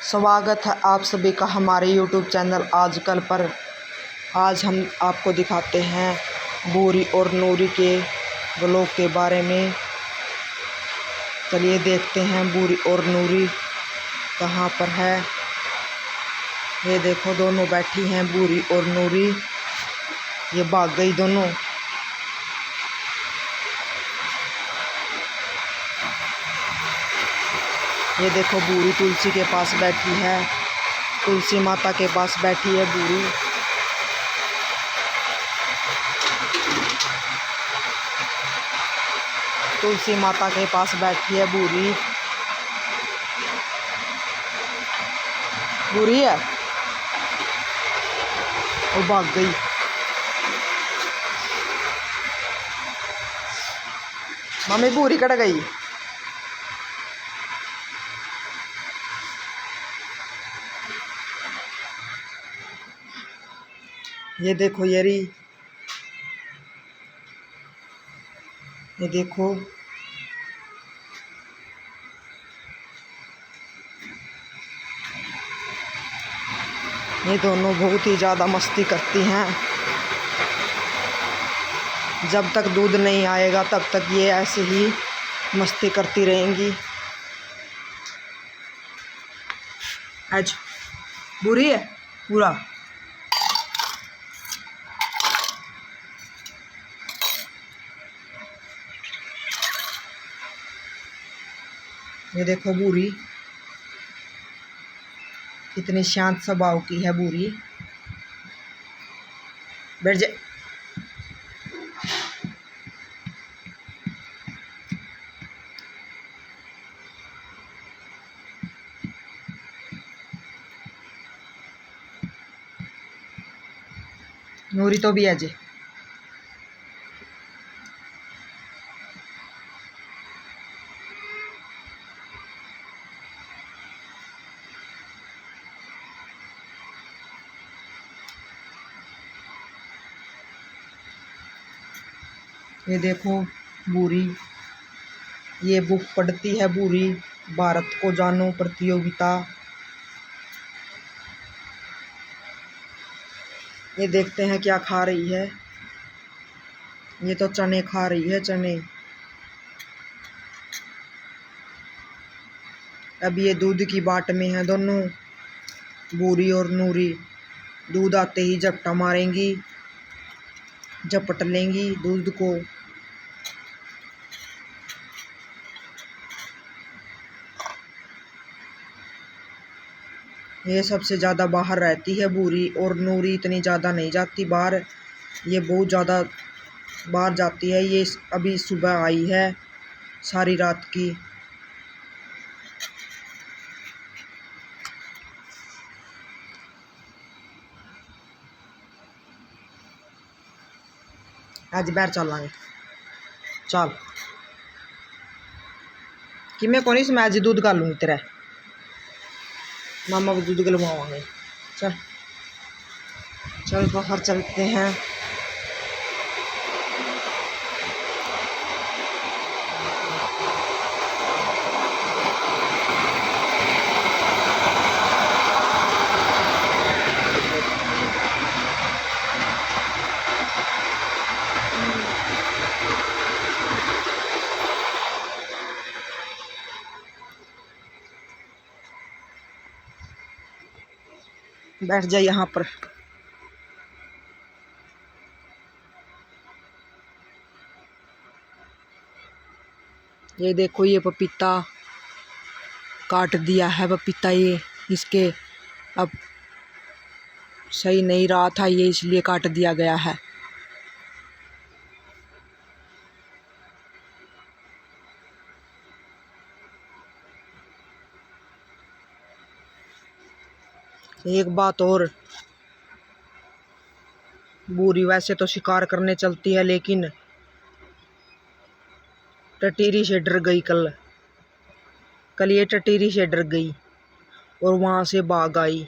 स्वागत है आप सभी का हमारे YouTube चैनल आजकल पर। आज हम आपको दिखाते हैं बूरी और नूरी के ब्लॉग के बारे में। चलिए देखते हैं बूरी और नूरी कहाँ पर है। ये देखो दोनों बैठी हैं बूरी और नूरी, ये भाग गई दोनों। ये देखो बूरी तुलसी के पास बैठी है, तुलसी माता के पास बैठी है बूरी। तुलसी माता के पास बैठी है बूरी। बूरी है, वो भाग गई। मम्मी बूरी कट गई। ये देखो ये देखो ये दोनों बहुत ही ज़्यादा मस्ती करती हैं। जब तक दूध नहीं आएगा तब तक ये ऐसे ही मस्ती करती रहेंगी। आज बुरी है पूरा। ये देखो बूरी कितनी शांत स्वभाव की है बूरी। बैठ जा। नूरी तो भी है जी। ये देखो बूरी, ये बुक पढ़ती है बूरी, भारत को जानो प्रतियोगिता। ये देखते हैं क्या खा रही है। ये तो चने खा रही है, चने। अब ये दूध की बाट में है दोनों, बूरी और नूरी। दूध आते ही झपटा मारेंगी, झपट लेंगी दूध को। ये सबसे ज़्यादा बाहर रहती है बूरी, और नूरी इतनी ज़्यादा नहीं जाती बाहर। ये बहुत ज़्यादा बाहर जाती है। ये अभी सुबह आई है सारी रात की। आज बाहर चलांगे, चल कि मैं कौन इसमें आज दूध कर लूँगी तेरा। मामा को दूध गलवाएंगे। चल चल बाहर चलते हैं। बैठ जा यहाँ पर। ये देखो ये पपीता काट दिया है पपीता। ये इसके अब सही नहीं रहा था, ये इसलिए काट दिया गया है। एक बात और, बूरी वैसे तो शिकार करने चलती है, लेकिन टटीरी से डर गई। कल ये टटीरी से डर गई और वहां से भाग आई।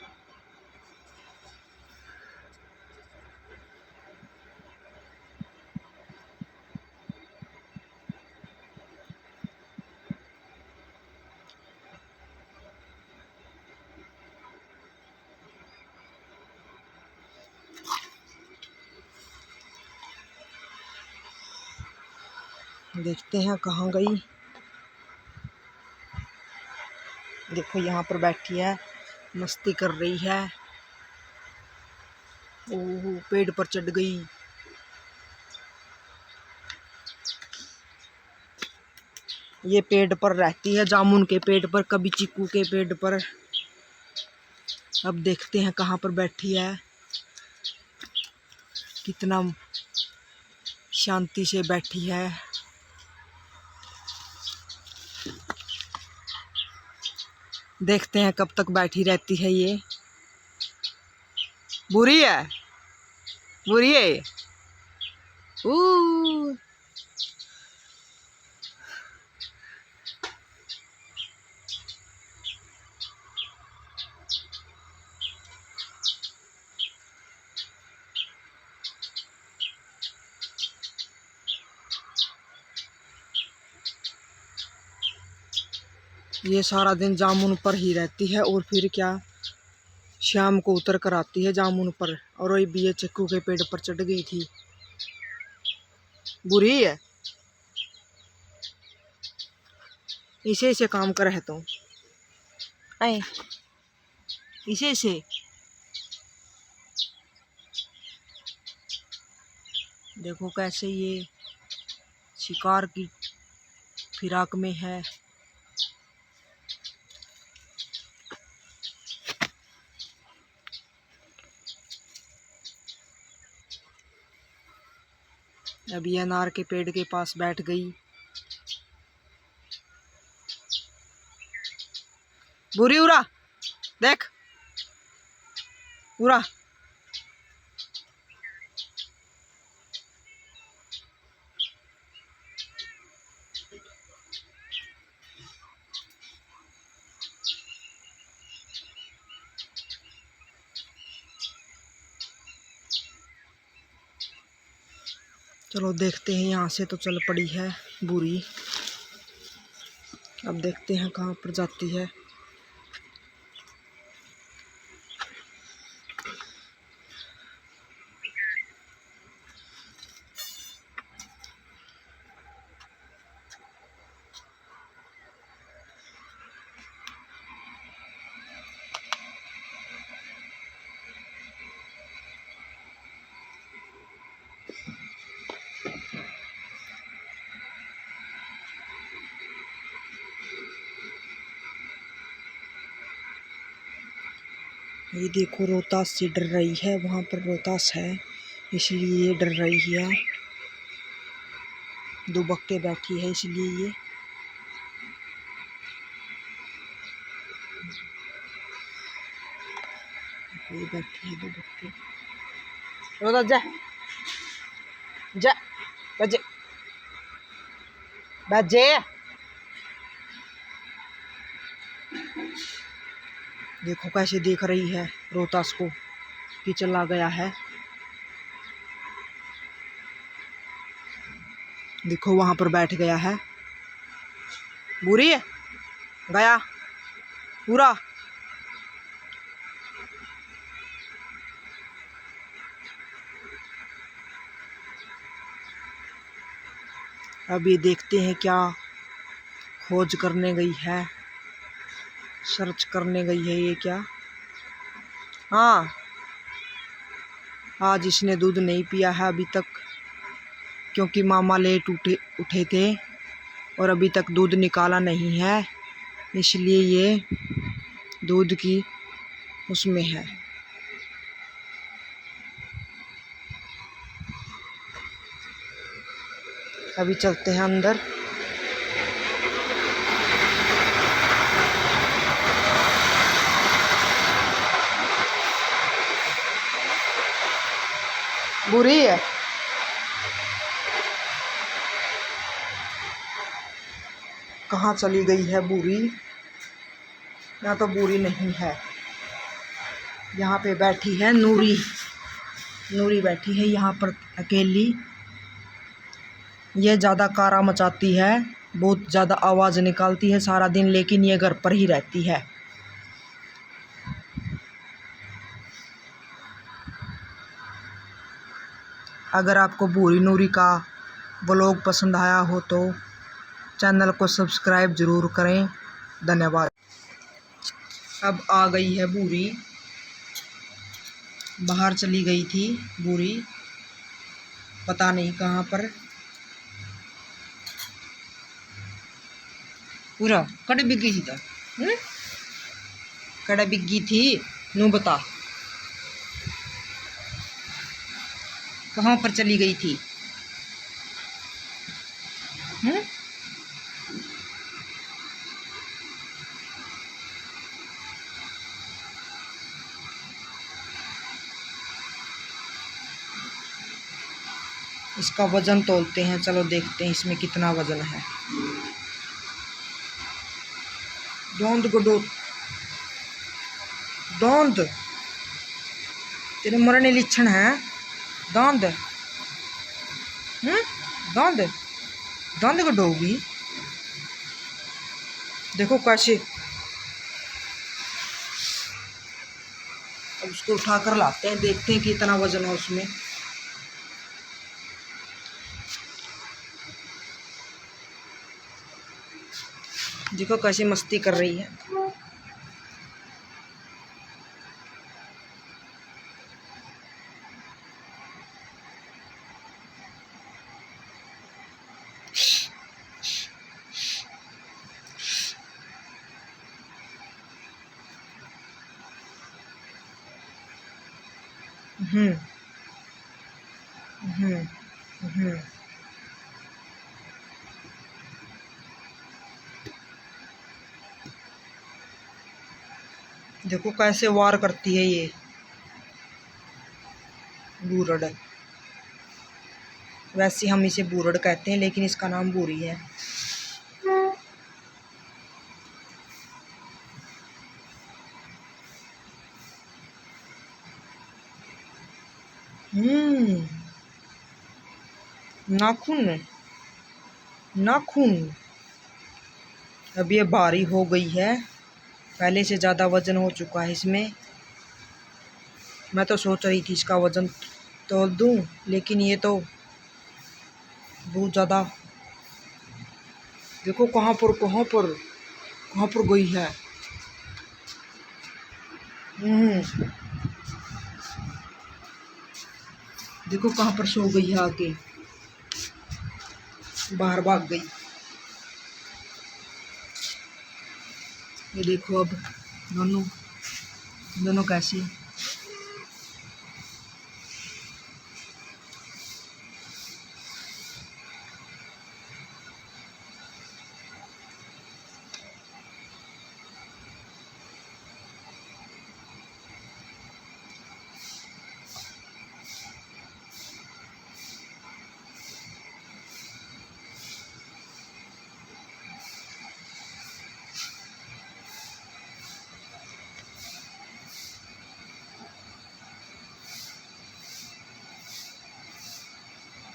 देखते हैं कहाँ गई। देखो यहाँ पर बैठी है, मस्ती कर रही है। ओह, पेड़ पर चढ़ गई। ये पेड़ पर रहती है, जामुन के पेड़ पर, कभी चीकू के पेड़ पर। अब देखते हैं कहाँ पर बैठी है, कितना शांति से बैठी है। देखते हैं कब तक बैठी रहती है ये। बुरी है, बुरी है। ये सारा दिन जामुन पर ही रहती है और फिर क्या, शाम को उतर कर आती है जामुन पर। और वही भी ये चिक्कू के पेड़ पर चढ़ गई थी। बुरी है, इसे इसे काम कर है तो ऐ इसे इसे। देखो कैसे ये शिकार की फिराक में है। अभी अनार के पेड़ के पास बैठ गई। बुरी उरा, देख उरा। चलो देखते हैं, यहाँ से तो चल पड़ी है बुरी। अब देखते हैं कहाँ पर जाती है। ये देखो रोहतास से डर रही है, वहाँ पर रोहतास है इसलिए ये डर रही है। दुबक के बैठी है इसलिए ये बैठी है दुबक के। रोहतास जा जा, बजे बजे। देखो कैसे देख रही है रोहतास को कि चला गया है। देखो वहां पर बैठ गया है। बुरी है, गया पूरा। अब ये देखते हैं क्या खोज करने गई है, सर्च करने गई है ये क्या। हाँ, आज इसने दूध नहीं पिया है अभी तक, क्योंकि मामा लेट उठे थे और अभी तक दूध निकाला नहीं है, इसलिए ये दूध की उसमें है। अभी चलते हैं अंदर। बुरी है, कहाँ चली गई है बुरी। यहाँ तो बुरी नहीं है, यहाँ पे बैठी है नूरी। नूरी बैठी है यहाँ पर अकेली। ये ज़्यादा कारा मचाती है, बहुत ज़्यादा आवाज़ निकालती है सारा दिन, लेकिन ये घर पर ही रहती है। अगर आपको भूरी नूरी का ब्लॉग पसंद आया हो तो चैनल को सब्सक्राइब ज़रूर करें। धन्यवाद। अब आ गई है बूरी, बाहर चली गई थी बूरी, पता नहीं कहाँ पर। पूरा कड़े बिगी थी था, कड़े बिगी थी नू बता कहाँ पर चली गई थी। इसका वजन तोलते हैं, चलो देखते हैं इसमें कितना वजन है। दौंद गुडो दौंद, तेरे मरने लिच्छन है दौंद, दौंद दौंद गुडोगी। देखो कैसे, अब उसको उठा कर लाते हैं, देखते हैं कि इतना वजन है उसमें। देखो कैसे मस्ती कर रही है। हम्म हम्म हम्म देखो कैसे वार करती है ये बूरड़। वैसे हम इसे बूरड़ कहते हैं, लेकिन इसका नाम बूरी है। नाखून नाखून। अब ये भारी हो गई है, पहले से ज़्यादा वजन हो चुका है इसमें। मैं तो सोच रही थी इसका वजन तोल दूं, लेकिन ये तो बहुत ज़्यादा। देखो कहाँ पर गई है। देखो कहाँ पर सो गई है आके, बाहर भाग गई। ये देखो अब दोनों दोनों कैसे।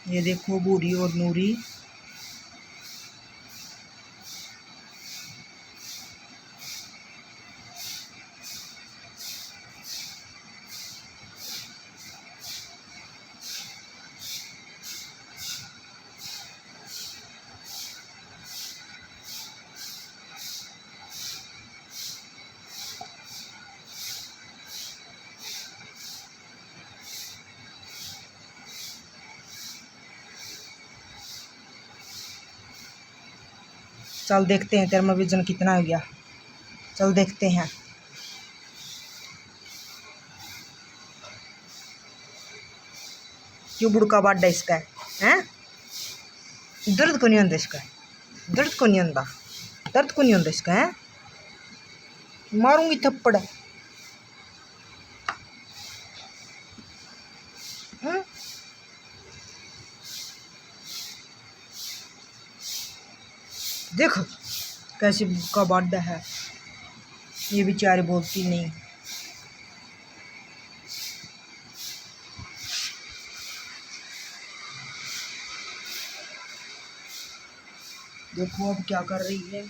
ये देखो बूढ़ी और नूरी। चल देखते हैं तेरा वजन कितना हो गया, चल देखते हैं। क्यों बुड़का बाडा इसका है? दर्द को नहीं होता इसका, दर्द को नहीं होता, दर्द को नहीं होता इसका है। मारूंगी थप्पड़। देखो कैसी बुक्का बाडा है, ये बेचारी बोलती नहीं। देखो अब क्या कर रही है।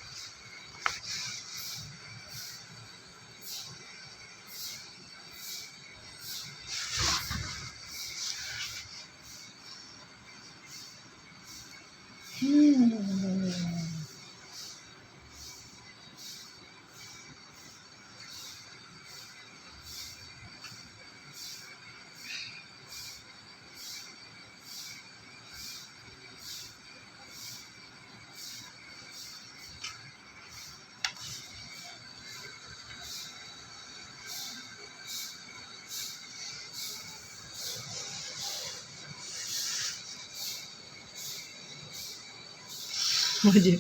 मुझे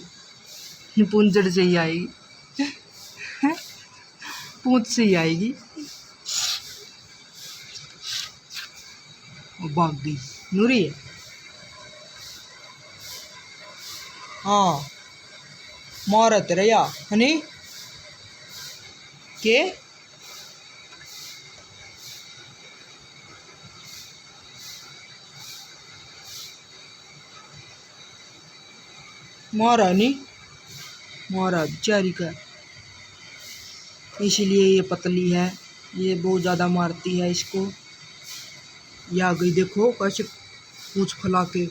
पूंछड़ से ही आएगी, पूंछ से ही आएगी। वो भाग गई नूरी है। हाँ मारत रे या हनी के मारा नहीं, मारा बेचारी का, इसलिए ये पतली है, ये बहुत ज़्यादा मारती है इसको। ये आ गई देखो कैसे पूंछ फैला के।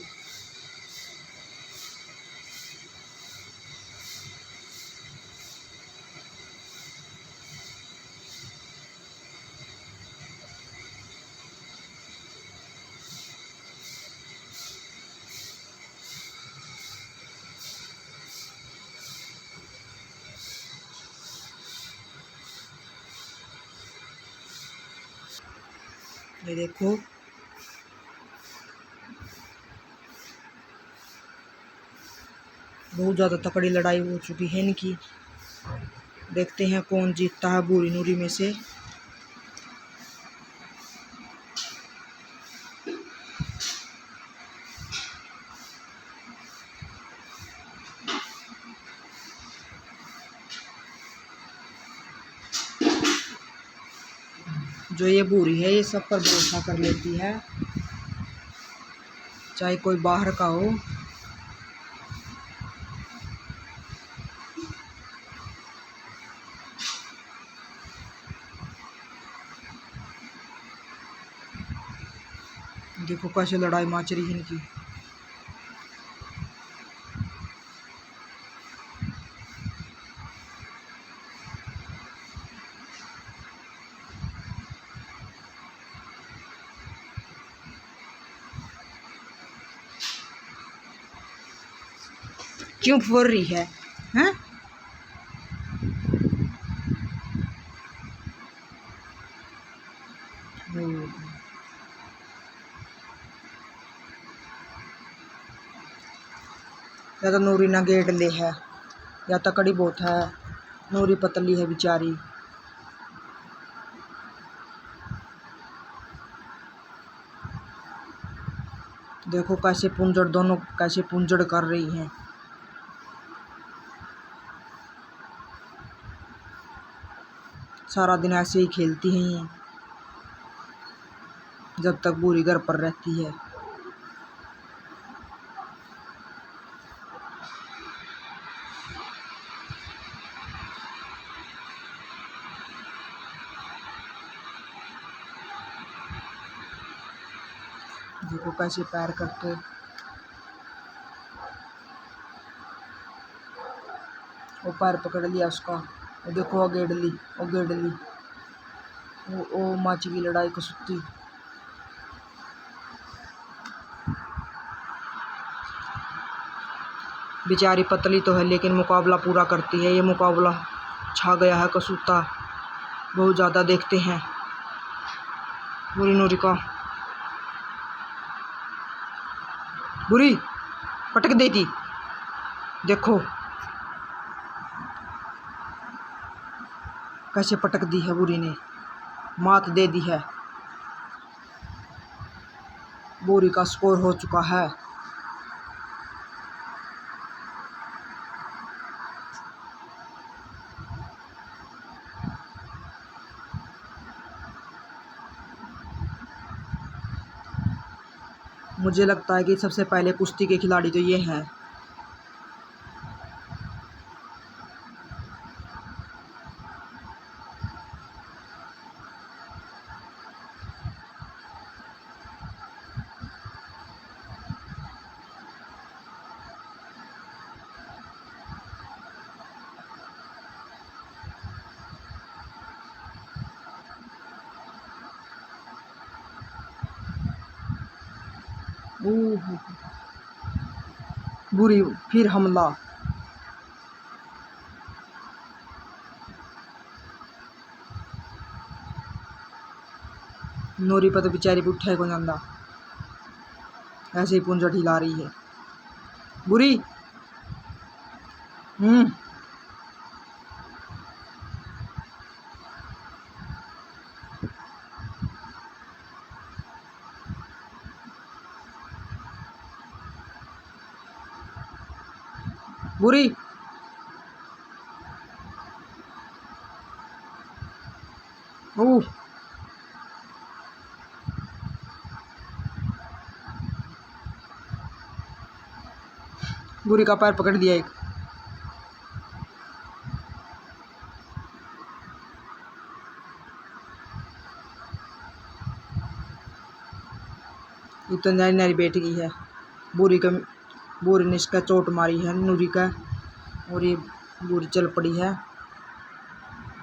ये देखो बहुत ज़्यादा तकड़ी लड़ाई हो चुकी है इनकी। देखते हैं कौन जीतता है बूरी नूरी में से। जो ये बूरी है ये सब पर भरोसा कर लेती है, चाहे कोई बाहर का हो। देखो कैसे लड़ाई माच रही है इनकी। क्यों फोड़ रही है हैं? या तो नूरी ना गेट ले है या तकड़ी बहुत है, नूरी पतली है बेचारी। देखो कैसे पुंजड़ दोनों कैसे पुंजड़ कर रही हैं। सारा दिन ऐसे ही खेलती हैं ये, जब तक बूरी घर पर रहती है। देखो कैसे पैर करके वो पैर पकड़ लिया उसका। वो देखो वो गेड़ ली, वो गेड़ ली, वो माची की लड़ाई को सुत्ती। बेचारी पतली तो है लेकिन मुकाबला पूरा करती है। ये मुकाबला छा गया है कसूता बहुत ज़्यादा। देखते हैं बुरी नूरी का। बुरी पटक देती, देखो कैसे पटक दी है बुरी ने, मात दे दी है। बुरी का स्कोर हो चुका है। मुझे लगता है कि सबसे पहले कुश्ती के खिलाड़ी तो ये हैं। ओह, बुरी फिर हमला। नूरी पर तो बेचारी उठे को जांदा, ऐसे ही पुंजा ढिला रही है बुरी। बुरी ओह, बुरी का पैर पकड़ दिया एक। इतनी नारी नारी बैठ गई है बुरी का। बुरी ने इसका चोट मारी है नूरी का, और ये बुरी चल पड़ी है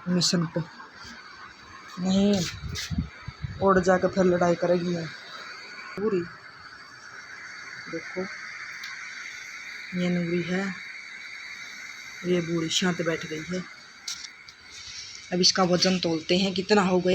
मिशन पे। नहीं, और जाकर फिर लड़ाई करेगी है बुरी। देखो ये नूरी है, ये बुरी शांत बैठ गई है। अब इसका वजन तोलते हैं कितना हो गया।